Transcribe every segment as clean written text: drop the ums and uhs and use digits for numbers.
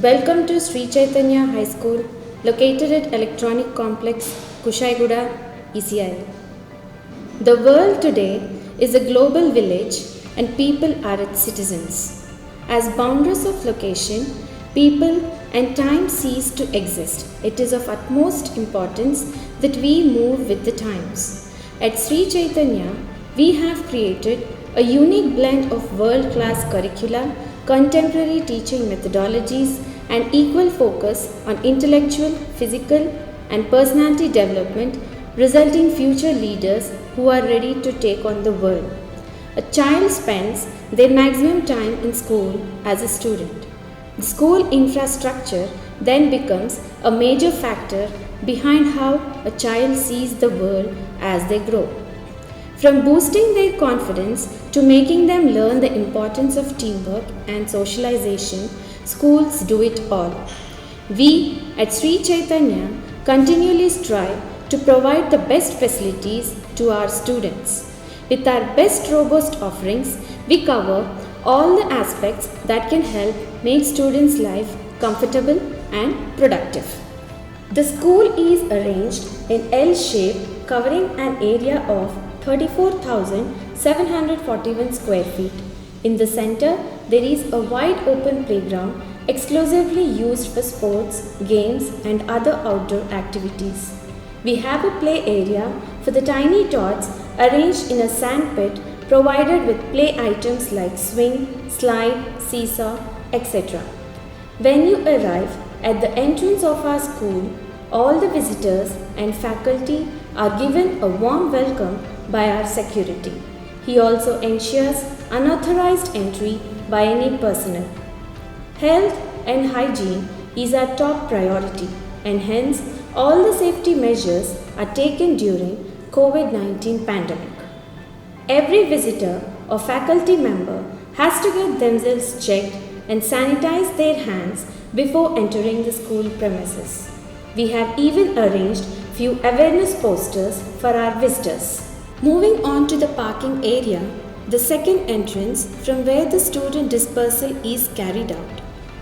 Welcome to Sri Chaitanya High School, located at Electronic Complex, Kushaiguda, ECIL. The world today is a global village and people are its citizens. As boundaries of location, people and time cease to exist. It is of utmost importance that we move with the times. At Sri Chaitanya, we have created a unique blend of world-class curricula, contemporary teaching methodologies, and equal focus on intellectual, physical, and personality development, resulting future leaders who are ready to take on the world. A child spends their maximum time in school as a student. The school infrastructure then becomes a major factor behind how a child sees the world as they grow. From boosting their confidence to making them learn the importance of teamwork and socialization, schools do it all. We at Sri Chaitanya continually strive to provide the best facilities to our students. With our best robust offerings, we cover all the aspects that can help make students' life comfortable and productive. The school is arranged in L shape covering an area of 34,741 square feet. In the center, there is a wide open playground exclusively used for sports, games, and other outdoor activities. We have a play area for the tiny tots arranged in a sand pit provided with play items like swing, slide, seesaw, etc. When you arrive at the entrance of our school, all the visitors and faculty are given a warm welcome by our security. He also ensures unauthorized entry by any personnel. Health and hygiene is our top priority, and hence all the safety measures are taken during COVID-19 pandemic. Every visitor or faculty member has to get themselves checked and sanitize their hands before entering the school premises. We have even arranged few awareness posters for our visitors. Moving on to the parking area, the second entrance from where the student dispersal is carried out.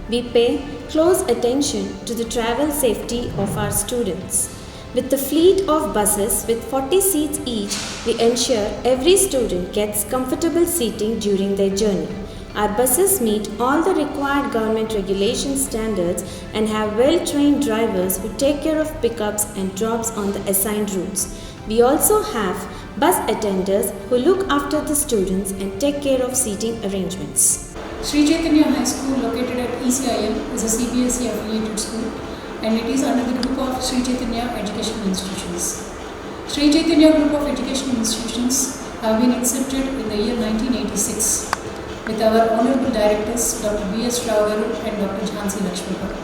We pay close attention to the travel safety of our students. With the fleet of buses with 40 seats each, we ensure every student gets comfortable seating during their journey. Our buses meet all the required government regulation standards and have well-trained drivers who take care of pickups and drops on the assigned routes. We also have bus attendants who look after the students and take care of seating arrangements. Sri Chaitanya High School, located at ECIL, is a CBSE affiliated school and it is under the group of Sri Chaitanya Educational Institutions. Sri Chaitanya Group of Educational Institutions have been incepted in the year 1986 with our honorable directors Dr. B.S. Rao Garu and Dr. Jhansi Lakshmi Garu.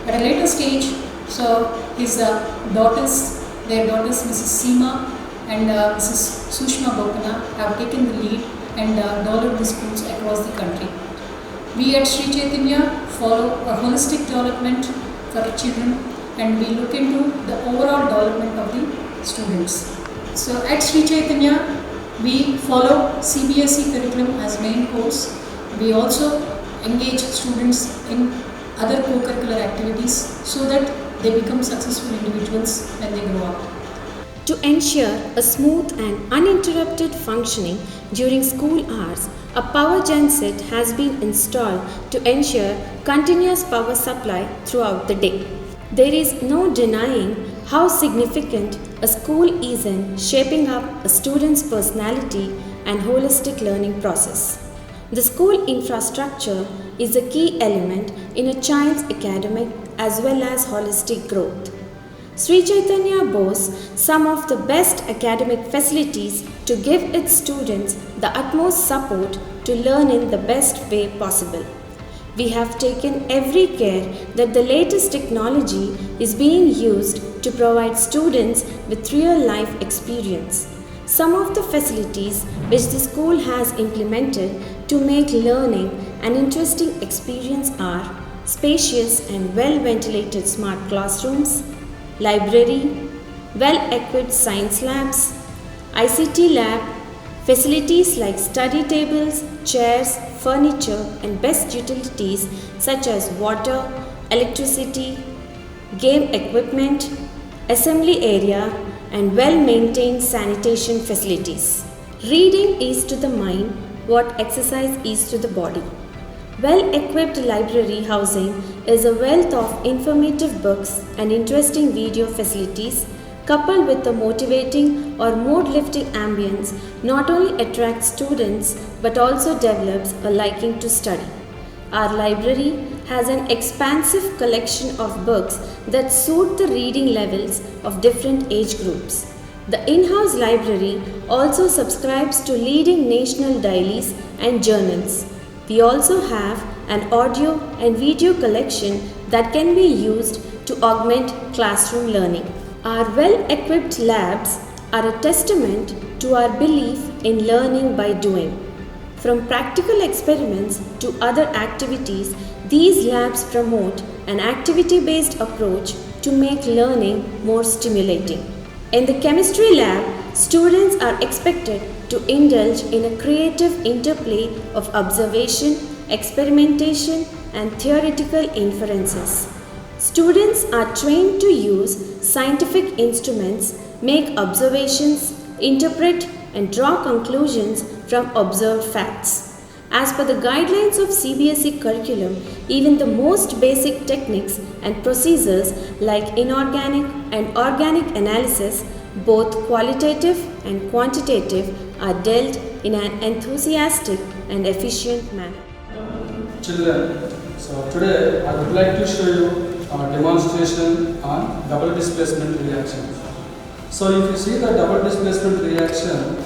At a later stage, so his their daughters Mrs. Seema and Mrs. Sushma Bopana have taken the lead and developed the schools across the country. We at Sri Chaitanya follow a holistic development for children and we look into the overall development of the students. So at Sri Chaitanya, we follow CBSE curriculum as main course. We also engage students in other co-curricular activities so that they become successful individuals when they grow up. To ensure a smooth and uninterrupted functioning during school hours, a power genset has been installed to ensure continuous power supply throughout the day. There is no denying how significant a school is in shaping up a student's personality and holistic learning process. The school infrastructure is a key element in a child's academic as well as holistic growth. Sri Chaitanya boasts some of the best academic facilities to give its students the utmost support to learn in the best way possible. We have taken every care that the latest technology is being used to provide students with real-life experience. Some of the facilities which the school has implemented to make learning an interesting experience are spacious and well-ventilated smart classrooms, library, well-equipped science labs, ICT lab, facilities like study tables, chairs, furniture and best utilities such as water, electricity, game equipment, assembly area, and well-maintained sanitation facilities. Reading is to the mind what exercise is to the body. Well-equipped library housing is a wealth of informative books and interesting video facilities coupled with a motivating or mood-lifting ambience not only attracts students but also develops a liking to study. Our library has an expansive collection of books that suit the reading levels of different age groups. The in-house library also subscribes to leading national dailies and journals. We also have an audio and video collection that can be used to augment classroom learning. Our well-equipped labs are a testament to our belief in learning by doing. From practical experiments to other activities, these labs promote an activity-based approach to make learning more stimulating. In the chemistry lab, students are expected to indulge in a creative interplay of observation, experimentation, and theoretical inferences. Students are trained to use scientific instruments, make observations, interpret, and draw conclusions from observed facts. As per the guidelines of CBSE curriculum, even the most basic techniques and procedures like inorganic and organic analysis, both qualitative and quantitative, are dealt in an enthusiastic and efficient manner. Children, so today I would like to show you a demonstration on double displacement reaction. So if you see the double displacement reaction,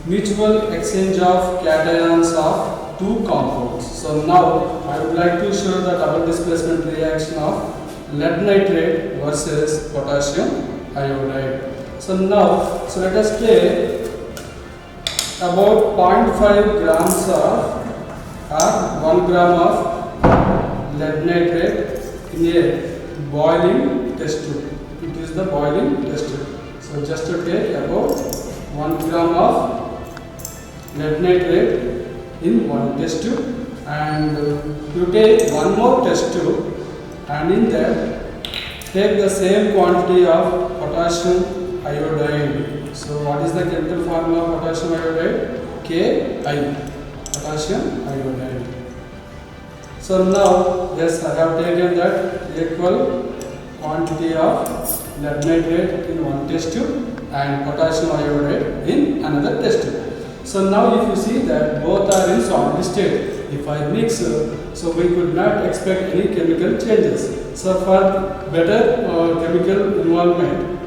mutual exchange of cations of two compounds. So now I would like to show the double displacement reaction of lead nitrate versus potassium iodide. So now, so let us take about 0.5 grams of or 1 gram of lead nitrate in a boiling test tube. It is the boiling test tube. So just to take about 1 gram of lead nitrate in one test tube, and you take one more test tube, and in that take the same quantity of potassium iodide. So what is the chemical formula of potassium iodide? Ki, potassium iodide. So now, yes, I have taken that equal quantity of lead nitrate in one test tube and potassium iodide in another test tube. So now if you see that both are in solid state, if I mix, so we could not expect any chemical changes. So for better chemical involvement,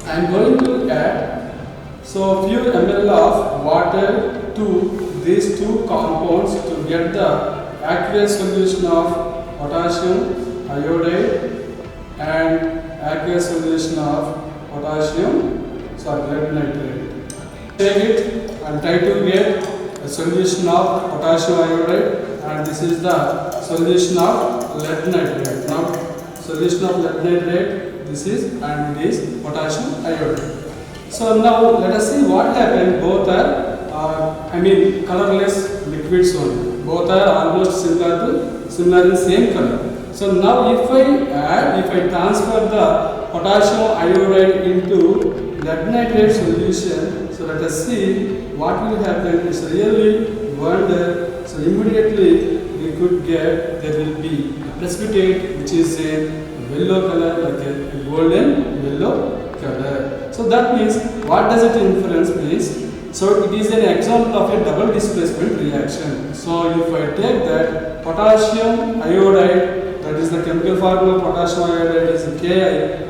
I am going to add so few ml of water to these two compounds to get the aqueous solution of potassium iodide and aqueous solution of lead nitrate. Take it and try to get a solution of potassium iodide, and this is the solution of lead nitrate. Now solution of lead nitrate, this is, and it is potassium iodide. So now let us see what happened. Both are colorless liquids only. Both are almost similar in same color. So now if I transfer the potassium iodide into lead nitrate solution, so let us see what will happen. It's really wonder. So immediately we could get, there will be a precipitate which is a yellow color, like a golden yellow color. So that means, what does it influence, please? So it is an example of a double displacement reaction. So if I take that potassium iodide, that is the chemical formula of potassium iodide is Ki,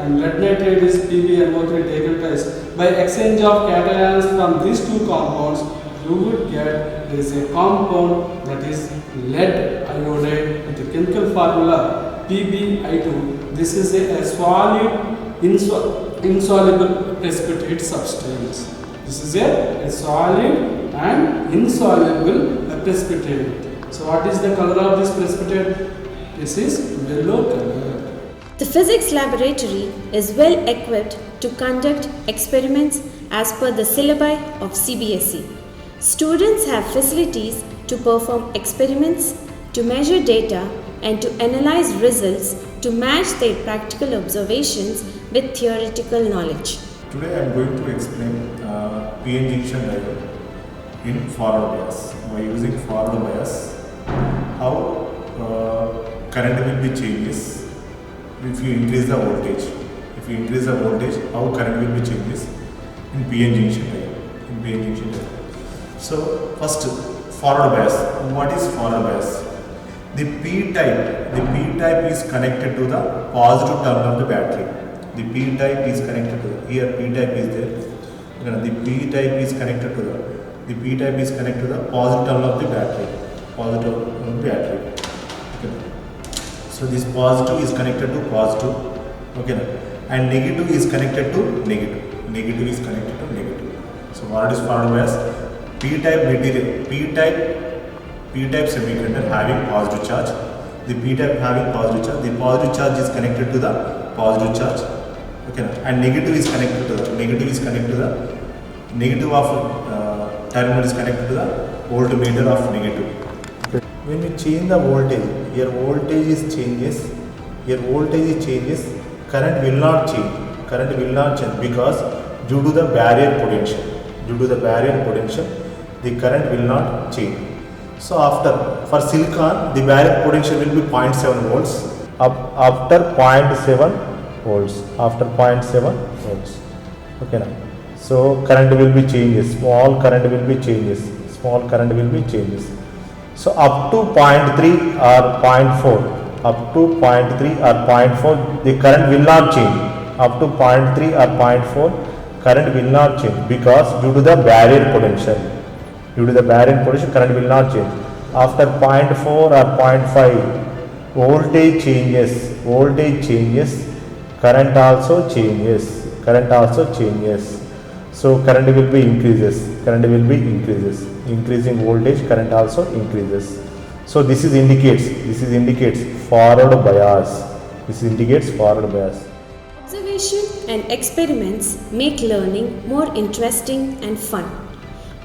and lead nitrate is PbNO3 taken twice. By exchange of cations from these two compounds, you would get there is a compound that is lead iodide with the chemical formula PbI2. This is a solid insoluble precipitate substance. This is a solid and insoluble precipitate. So what is the color of this precipitate? This is yellow color. The physics laboratory is well equipped to conduct experiments as per the syllabi of CBSE. Students have facilities to perform experiments, to measure data, and to analyze results to match their practical observations with theoretical knowledge. Today I am going to explain PN junction diode in forward bias. By using forward bias, how current will be changes if you increase the voltage. If you increase the voltage, how current will be changes in PN junction diode. So first, forward bias. What is forward bias? The P-type is connected to the positive terminal of the battery. The P-type is connected to here. P-type is there. The P-type is connected to the P-type is connected to the positive terminal of the battery. Positive of the battery. Okay. So this positive is connected to positive. Okay. And negative is connected to negative. Negative is connected to negative. So what is forward bias? P-type material. P-type semiconductor having positive charge. The P-type having positive charge. The positive charge is connected to the positive charge. Okay, and negative is connected to the negative of terminal is connected to the voltmeter of negative. Okay. When you change the voltage, your voltage is changes. Current will not change. Because due to the barrier potential, the current will not change. So for silicon, the barrier potential will be 0.7 volts. After 0.7 volts. Okay now. So current will be changes. Small current will be changes. So up to 0.3 or 0.4. The current will not change. Up to 0.3 or 0.4, current will not change because due to the barrier potential. Current will not change. After 0.4 or 0.5, voltage changes, current also changes. So current will be increases. Increasing voltage, current also increases. So this indicates forward bias. Observation and experiments make learning more interesting and fun.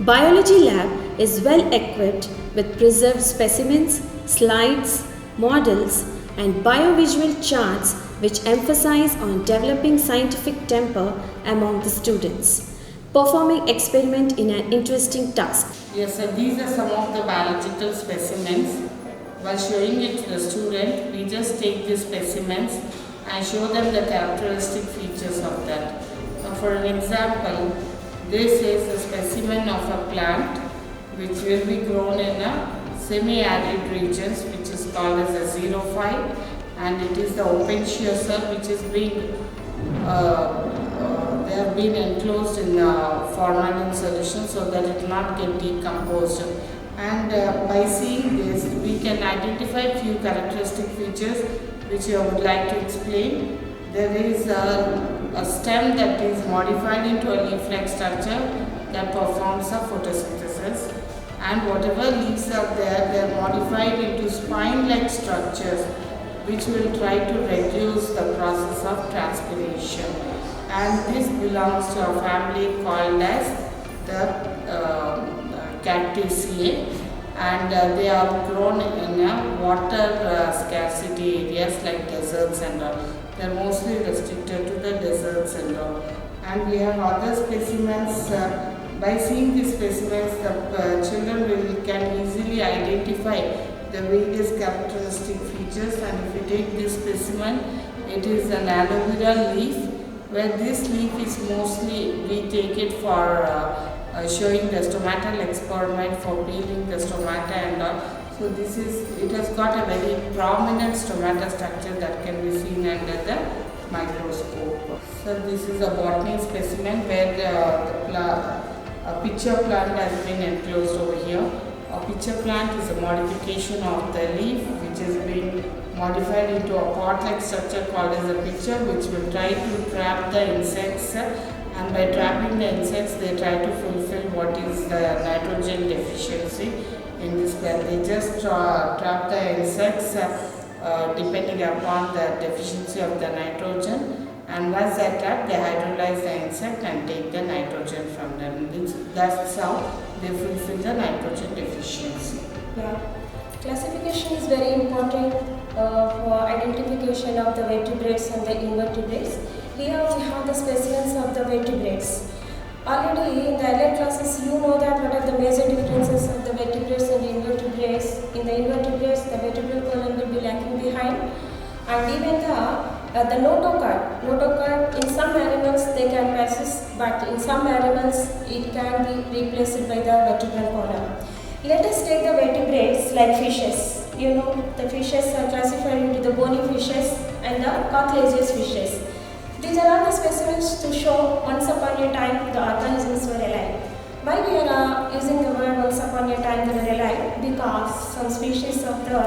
Biology lab is well equipped with preserved specimens, slides, models, and biovisual charts which emphasize on developing scientific temper among the students, performing experiment in an interesting task. Yes, sir. These are some of the biological specimens. While showing it to the student, we just take these specimens and show them the characteristic features of that. For an example, this is a specimen of a plant which will be grown in a semi-arid regions, which is called as a xerophyte, and it is the open shear cell which is being they have been enclosed in formalin solution so that it will not get decomposed. And by seeing this, we can identify few characteristic features which I would like to explain. There is a stem that is modified into a leaf-like structure that performs a photosynthesis, and whatever leaves are there, they are modified into spine-like structures which will try to reduce the process of transpiration. And this belongs to a family called as the Cactaceae, and they are grown in water scarcity areas like deserts and all. They are mostly restricted to the deserts and all. And we have other specimens. By seeing these specimens, the children can easily identify the various characteristic features. And if you take this specimen, it is an aloe vera leaf, where this leaf is mostly, we take it for showing the stomatal experiment for peeling the stomata and all. So it has got a very prominent stomata structure that can be seen under the microscope. So this is a botany specimen where a pitcher plant has been enclosed over here. A pitcher plant is a modification of the leaf which has been modified into a pot-like structure called as a pitcher, which will try to trap the insects, and by trapping the insects they try to fulfill what is the nitrogen deficiency in this plant. They just trap the insects depending upon the deficiency of the nitrogen, and once they are trapped, they hydrolyze the insect and take the nitrogen from them. That's how they fulfill the nitrogen deficiency. Yeah. Classification is very important for identification classification of the vertebrates and the invertebrates. Here we have the specimens of the vertebrates. Already in the earlier classes you know that what are the major differences of the vertebrates and the invertebrates. In the invertebrates the vertebral column will be lagging behind, and even the notochord in some animals they can persist, but in some animals it can be replaced by the vertebral column. Let us take the vertebrates like fishes. You know the fishes are classified into the bony fishes and the cartilaginous fishes. These are all the specimens to show once upon a time the organisms were alive. Why we are using the word once upon a time they were alive? Because some species of the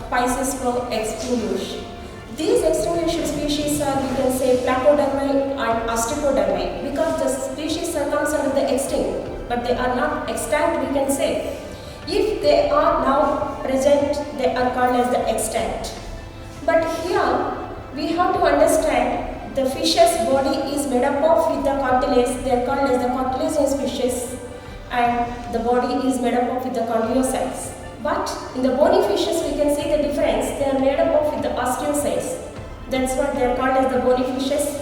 Pisces were extinguished. These extinguished species are, we can say, Placodermi and Ostracodermi, because the species are comes under the extinct, but they are not extant, we can say. If they are now present, they are called as the extant. But here we have to understand the fish's body is made up of with the cartilage. They are called as the cartilaginous fishes, and the body is made up of with the chondrocytes. But in the bony fishes we can see the difference. They are made up of with the osteocytes. That's what they are called as the bony fishes.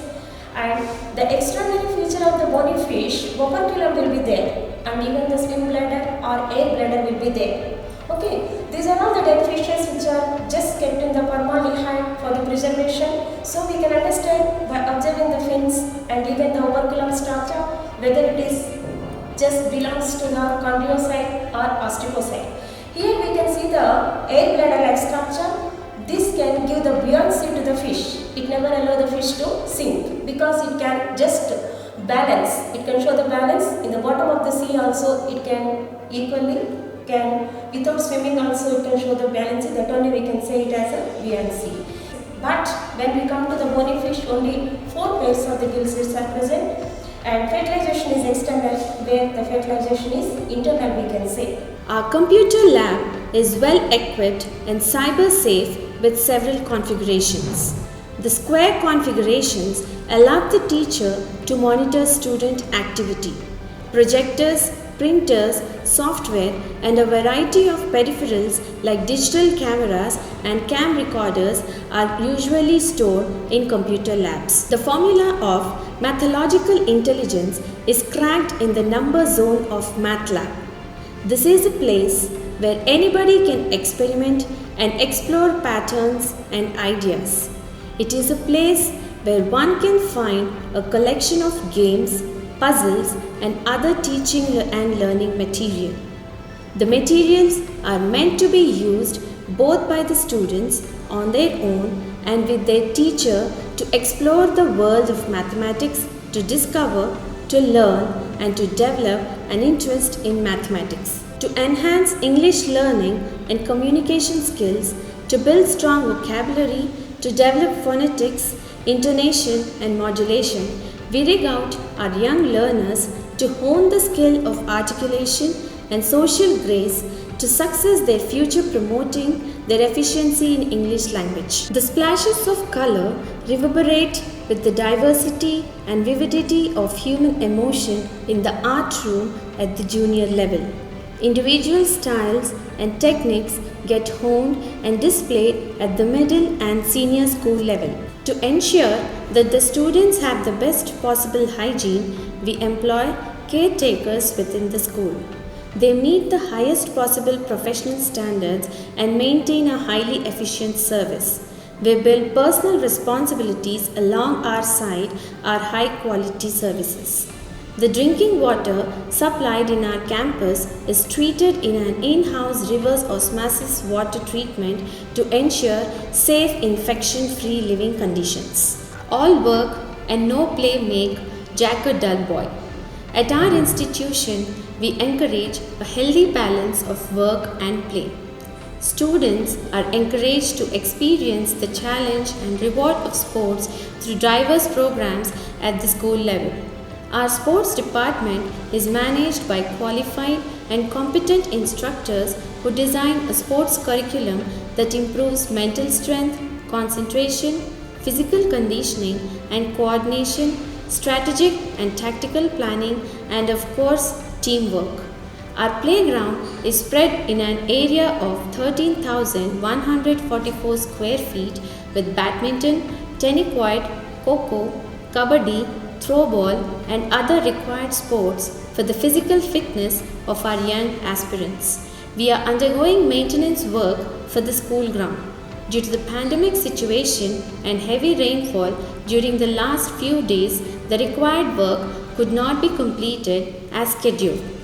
And the extraordinary feature of the bony fish, operculum will be there, and even the swim bladder or air bladder will be there. Okay, these are all the dead fishes which are just kept in the formaldehyde for the preservation. So we can understand by observing the fins and even the operculum structure whether it is just belongs to the chondrocyte or osteocyte. Here we can see the air bladder like structure. This can give the buoyancy to the fish. It never allows the fish to sink because it can just balance. It can show the balance. In the bottom of the sea also it can equally without swimming also it can show the balance. That only we can say it as a buoyancy. But when we come to the bony fish, only 4 pairs of the gill slits are present, and fertilization is external where the fertilization is internal, we can say. Our computer lab is well equipped and cyber safe with several configurations. The square configurations allow the teacher to monitor student activity. Projectors, printers, software and a variety of peripherals like digital cameras and cam recorders are usually stored in computer labs. The formula of mathological intelligence is cracked in the number zone of MATLAB. This is a place where anybody can experiment and explore patterns and ideas. It is a place where one can find a collection of games, puzzles and other teaching and learning material. The materials are meant to be used both by the students on their own and with their teacher to explore the world of mathematics, to discover, to learn and to develop an interest in mathematics, to enhance English learning and communication skills, to build strong vocabulary, to develop phonetics, intonation and modulation. We rig out our young learners to hone the skill of articulation and social grace to success their future, promoting their efficiency in English language. The splashes of color reverberate with the diversity and vividity of human emotion in the art room at the junior level. Individual styles and techniques get honed and displayed at the middle and senior school level. To ensure that the students have the best possible hygiene, we employ caretakers within the school. They meet the highest possible professional standards and maintain a highly efficient service. We build personal responsibilities along our side our high quality services. The drinking water supplied in our campus is treated in an in-house reverse osmosis water treatment to ensure safe infection-free living conditions. All work and no play make Jack a dull boy. At our institution, we encourage a healthy balance of work and play. Students are encouraged to experience the challenge and reward of sports through diverse programs at the school level. Our sports department is managed by qualified and competent instructors who design a sports curriculum that improves mental strength, concentration, physical conditioning and coordination, strategic and tactical planning, and of course, teamwork. Our playground is spread in an area of 13,144 square feet with badminton, tennis-court, kho-kho, kabaddi, throwball and other required sports for the physical fitness of our young aspirants. We are undergoing maintenance work for the school ground. Due to the pandemic situation and heavy rainfall during the last few days, the required work could not be completed as scheduled.